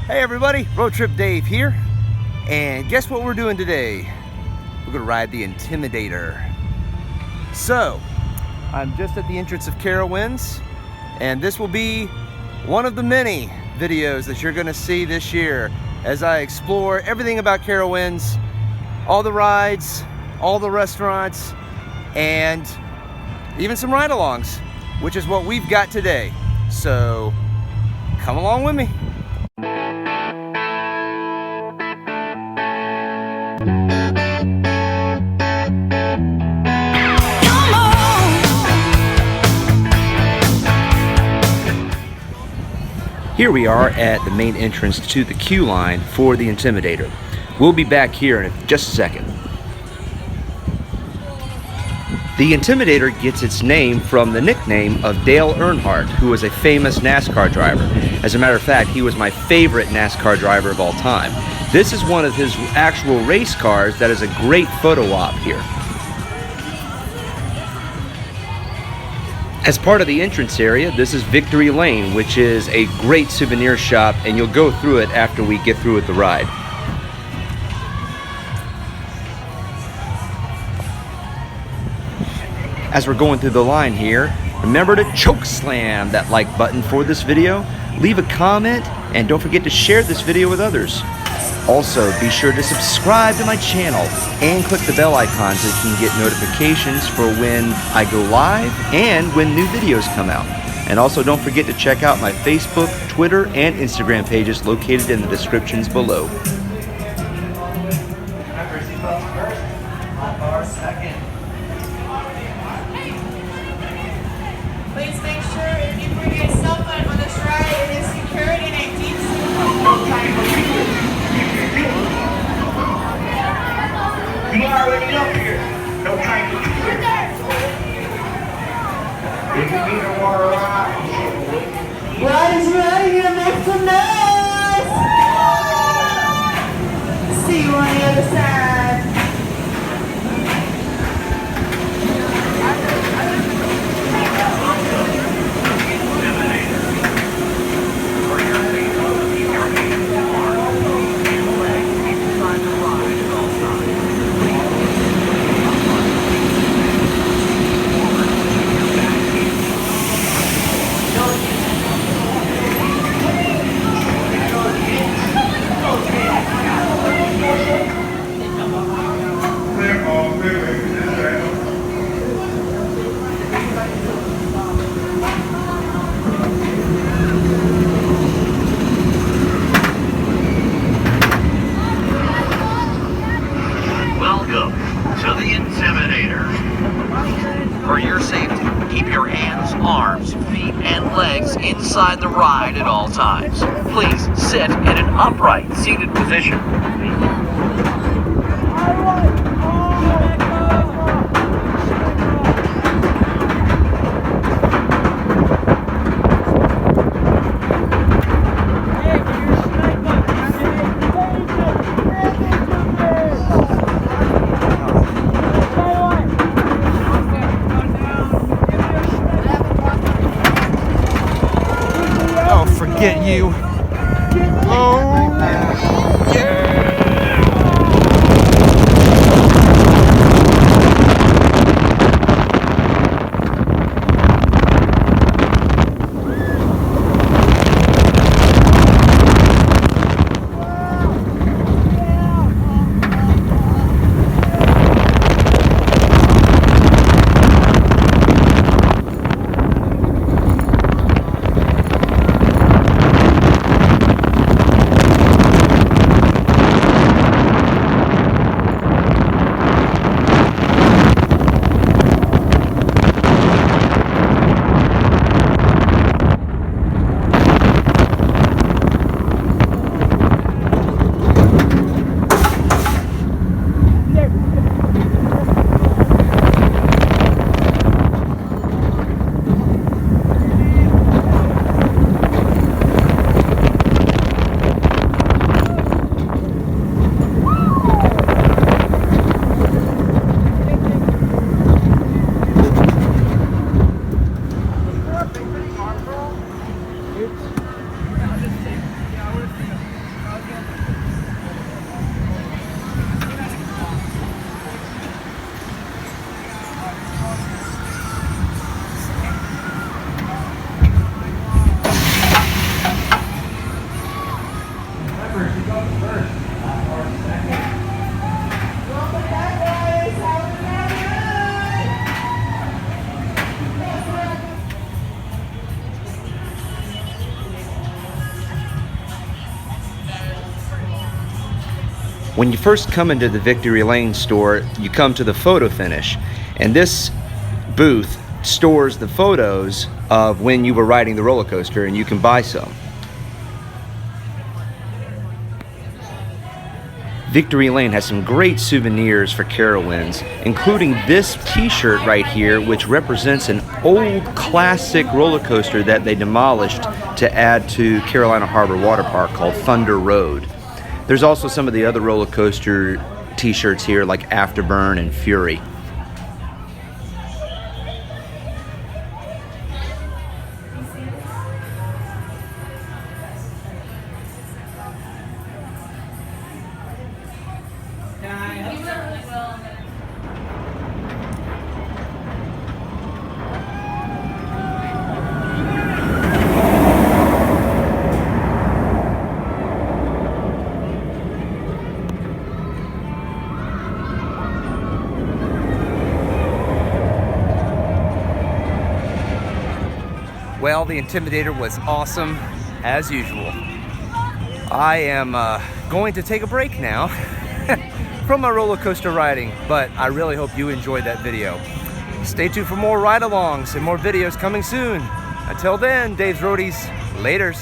Hey everybody, Road Trip Dave here, and guess what we're doing today? We're gonna ride the Intimidator. So, I'm just at the entrance of Carowinds, and this will be one of the many videos that you're gonna see this year as I explore everything about Carowinds, all the rides, all the restaurants, and even some ride-alongs, which is what we've got today. So, come along with me. Here we are at the main entrance to the queue line for the Intimidator. We'll be back here in just a second. The Intimidator gets its name from the nickname of Dale Earnhardt, who was a famous NASCAR driver. As a matter of fact, he was my favorite NASCAR driver of all time. This is one of his actual race cars that is a great photo op here. As part of the entrance area, this is Victory Lane, which is a great souvenir shop, and you'll go through it after we get through with the ride. As we're going through the line here, remember to choke slam that like button for this video, leave a comment, and don't forget to share this video with others. Also, be sure to subscribe to my channel and click the bell icon so you can get notifications for when I go live and when new videos come out. And also don't forget to check out my Facebook, Twitter, and Instagram pages located in the descriptions below. Please make sure if you bring your cell phone on this ride, it is secured in a deep seal. You already up here. No time to do it. If you need a water ride, Roadies ready to make some noise! See you on the other side. Welcome to the Intimidator. For your safety, keep your hands, arms, feet, and legs inside the ride at all times. Please sit in an upright, seated position. Oh, forget you. Oh, yeah. Welcome back, guys. How was that? When you first come into the Victory Lane store, you come to the photo finish, and this booth stores the photos of when you were riding the roller coaster, and you can buy some. Victory Lane has some great souvenirs for Carowinds, including this t-shirt right here, which represents an old classic roller coaster that they demolished to add to Carolina Harbor Water Park called Thunder Road. There's also some of the other roller coaster t-shirts here like Afterburn and Fury. Well, the Intimidator was awesome, as usual. I am going to take a break now from my roller coaster riding, but I really hope you enjoyed that video. Stay tuned for more ride-alongs and more videos coming soon. Until then, Dave's Roadies, laters.